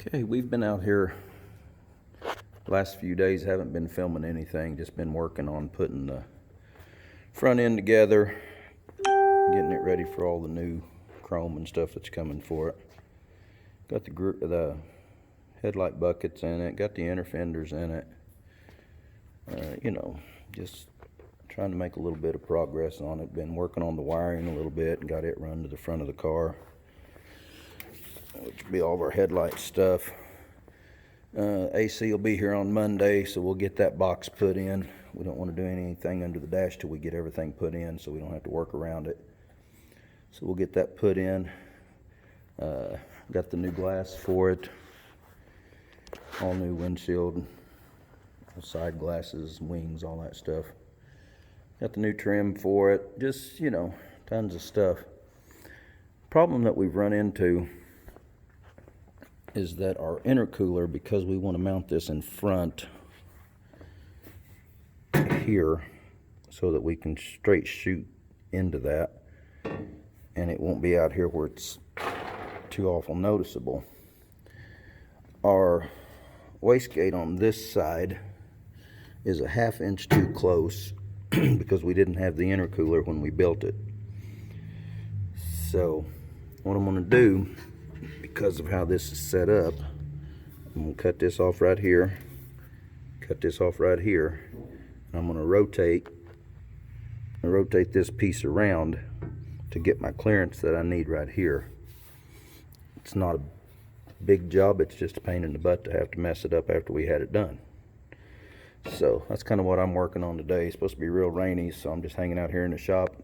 Okay, we've been out here the last few days, haven't been filming anything, just been working on putting the front end together, getting it ready for all the new chrome and stuff that's coming for it. Got the headlight buckets in it, got the inner fenders in it. You know, just trying to make a little bit of progress on it. Been working on the wiring a little bit and got it run to the front of the car, which will be all of our headlight stuff. AC will be here on Monday, so we'll get that box put in. We don't want to do anything under the dash till we get everything put in, so we don't have to work around it. So we'll get that put in. Got the new glass for it, all new windshield, side glasses, wings, all that stuff. Got the new trim for it, just, you know, tons of stuff. Problem that we've run into is that our intercooler, because we want to mount this in front here so that we can straight shoot into that, and it won't be out here where it's too awful noticeable. Our wastegate on this side is a 1/2 inch too close because we didn't have the intercooler when we built it. So what I'm going to do, because of how this is set up, I'm going to cut this off right here, cut this off right here, and I'm going to rotate this piece around to get my clearance that I need right here. It's not a big job, it's just a pain in the butt to have to mess it up after we had it done. So that's kind of what I'm working on today. It's supposed to be real rainy, so I'm just hanging out here in the shop,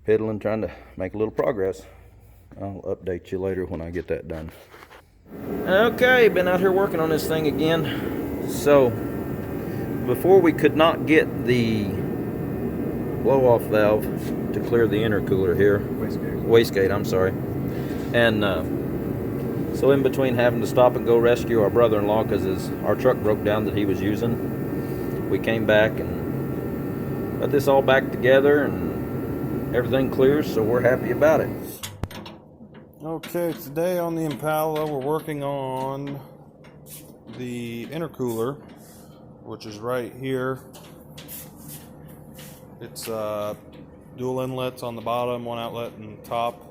piddling, trying to make a little progress. I'll update you later when I get that done. Okay, been out here working on this thing again. So before, we could not get the blow-off valve to clear the intercooler here. Wastegate, I'm sorry. And so in between having to stop and go rescue our brother-in-law because our truck broke down that he was using, we came back and got this all back together and everything clears, so we're happy about it. Okay, today on the Impala we're working on the intercooler, which is right here. It's dual inlets on the bottom, one outlet on the top.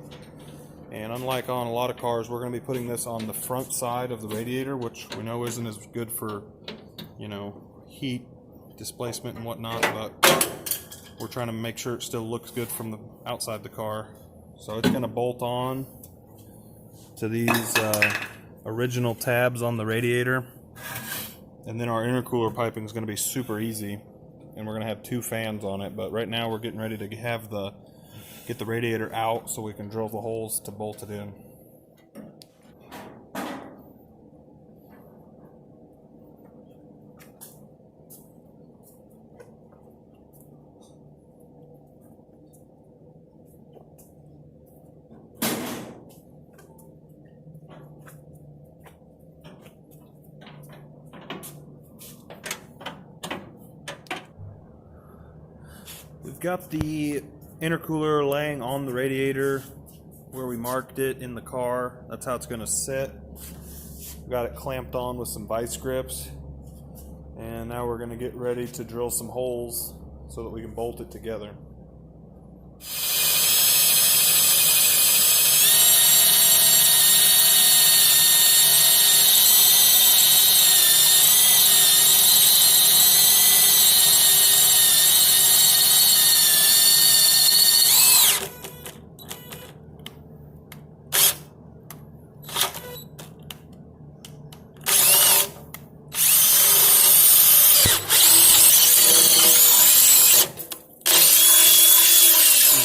And unlike on a lot of cars, we're going to be putting this on the front side of the radiator, which we know isn't as good for, you know, heat displacement and whatnot, but we're trying to make sure it still looks good from the outside the car. So it's going to bolt on to these original tabs on the radiator, and then our intercooler piping is going to be super easy, and we're going to have 2 fans on it. But right now we're getting ready to get the radiator out so we can drill the holes to bolt it in. We've got the intercooler laying on the radiator where we marked it in the car. That's how it's going to sit. We've got it clamped on with some vice grips, and now we're going to get ready to drill some holes so that we can bolt it together.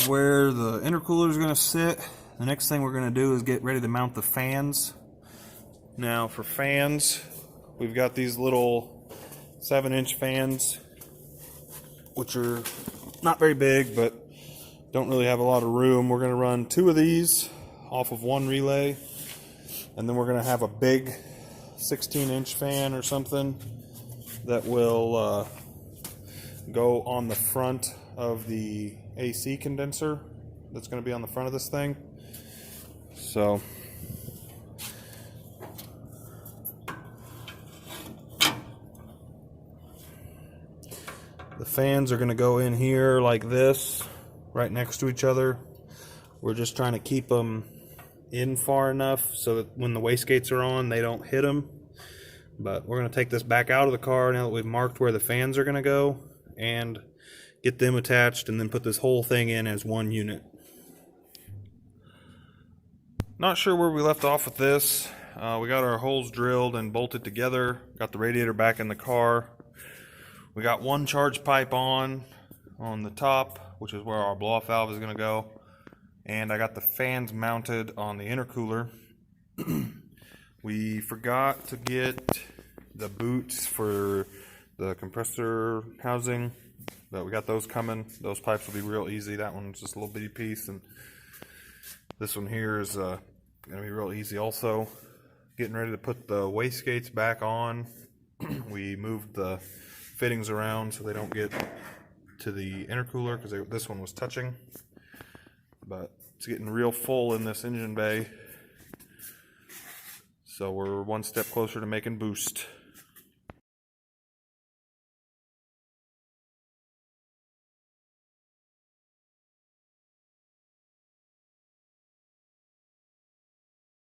Where the intercooler is going to sit. The next thing we're going to do is get ready to mount the fans. Now for fans, we've got these little 7-inch fans, which are not very big but don't really have a lot of room. We're going to run 2 of these off of 1 relay, and then we're going to have a big 16-inch fan or something that will go on the front of the AC condenser that's going to be on the front of this thing. So fans are going to go in here like this, right next to each other. We're just trying to keep them in far enough so that when the wastegates are on, they don't hit them. But we're going to take this back out of the car now that we've marked where the fans are going to go and get them attached, and then put this whole thing in as one unit. Not sure where we left off with this. We got our holes drilled and bolted together, got the radiator back in the car. We got one charge pipe on the top, which is where our blow-off valve is going to go. And I got the fans mounted on the intercooler. We forgot to get the boots for the compressor housing, but we got those coming. Those pipes will be real easy. That one's just a little bitty piece, and this one here is going to be real easy also. Getting ready to put the wastegates back on. We moved the fittings around so they don't get to the intercooler because this one was touching. But it's getting real full in this engine bay, so we're one step closer to making boost.